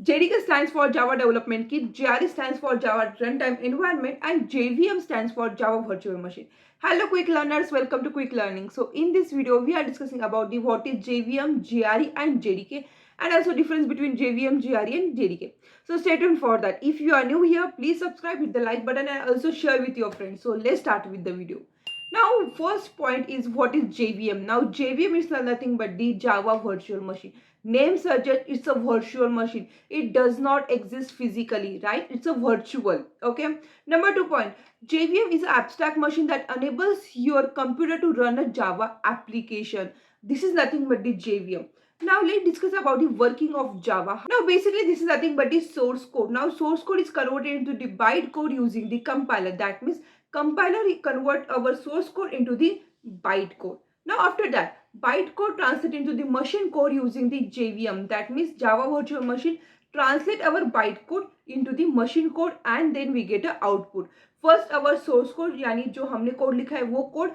JDK stands for Java Development Kit, JRE stands for Java Runtime Environment, and JVM stands for Java Virtual Machine. Hello quick learners, welcome to Quick Learning. So in this video we are discussing about the what is JVM, JRE and JDK, and also difference between JVM, JRE and JDK. So stay tuned for that. If you are new here, please subscribe, hit the like button and also share with your friends. So let's start with the video. Now first point is what is JVM. Now JVM is nothing but the Java Virtual Machine. Name suggests it's a virtual machine. It does not exist physically, right? It's a virtual. Okay. Number 2 point. JVM is an abstract machine that enables your computer to run a Java application. This is nothing but the JVM. Now let's discuss about the working of Java. Now basically this is nothing but the source code. Now source code is converted into the bytecode using the compiler. That means compiler convert our source code into the bytecode. Now after that, bytecode translate into the machine code using the JVM. That means Java Virtual Machine translate our bytecode into the machine code and then we get a output. First our source code यानी जो हमने code लिखा है वो code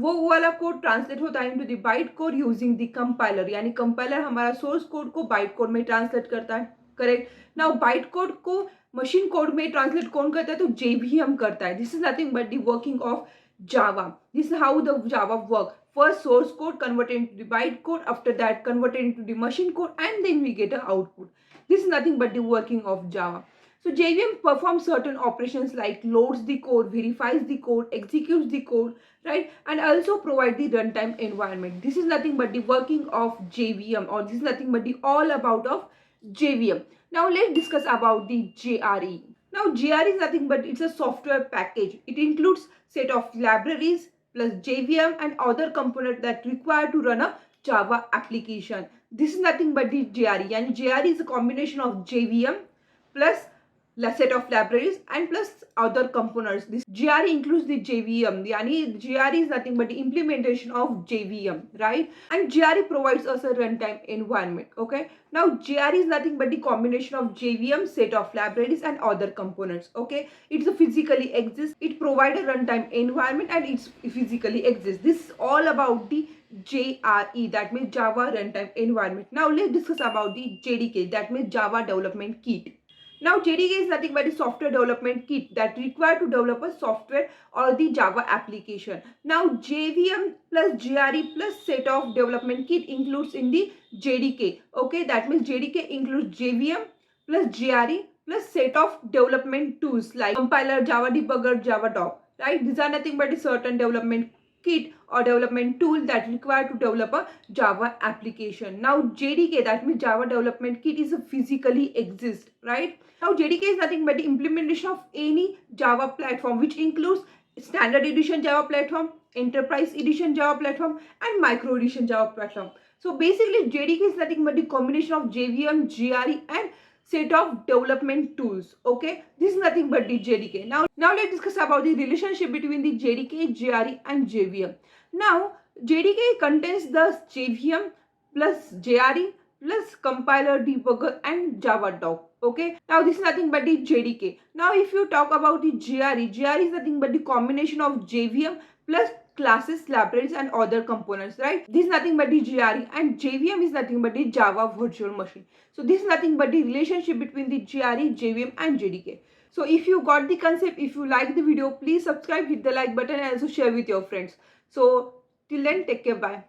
वो वाला code translate होता है into the bytecode using the compiler. यानी कंपाइलर हमारा सोर्स कोड को बाइट कोड में ट्रांसलेट करता है. करेक्ट. नाउ बाइट कोड को मशीन कोड में ट्रांसलेट कौन करता है? तो JVM करता है. This is nothing but the working of Java. This is how the Java work. First source code converted into the bytecode, after that converted into the machine code, and then we get an output. This is nothing but the working of Java. So JVM performs certain operations like loads the code, verifies the code, executes the code, right? And also provide the runtime environment. This is nothing but the working of JVM, or this is nothing but the all about of JVM. Now let's discuss about the JRE. Now JRE is nothing but it's a software package. It includes set of libraries plus JVM and other components that require to run a Java application. This is nothing but the JRE, and JRE is a combination of JVM plus set of libraries and plus other components. This JRE includes the JVM. Yani JRE is nothing but the implementation of JVM, right? And JRE provides us a runtime environment. Okay. Now JRE is nothing but the combination of JVM, set of libraries and other components. Okay. It's a physically exists. It provides a runtime environment and it physically exists. This is all about the JRE, that means Java Runtime Environment. Now let's discuss about the JDK, that means Java Development Kit. Now JDK is nothing but a software development kit that required to develop a software or the Java application. Now JVM plus JRE plus set of development kit includes in the JDK. Okay, that means JDK includes JVM plus JRE plus set of development tools like compiler, Java debugger, Java doc. Right? These are nothing but a certain development kit or development tool that required to develop a Java application. Now JDK, that means Java Development Kit, is a physically exist, right? Now JDK is nothing but the implementation of any Java platform, which includes standard edition Java platform, enterprise edition Java platform and micro edition Java platform. So basically JDK is nothing but the combination of JVM, JRE and set of development tools. Okay, this is nothing but the JDK. Now let's discuss about the relationship between the JDK, JRE and JVM. Now JDK contains the JVM plus JRE plus compiler, debugger and Java doc. Okay, now this is nothing but the JDK. Now if you talk about the JRE, JRE is nothing but the combination of JVM plus classes, libraries and other components, right? This is nothing but the JRE, and JVM is nothing but the Java Virtual Machine. So this is nothing but the relationship between the JRE, JVM and JDK. So if you got the concept, if you like the video, please subscribe, hit the like button and also share with your friends. So till then, take care, bye.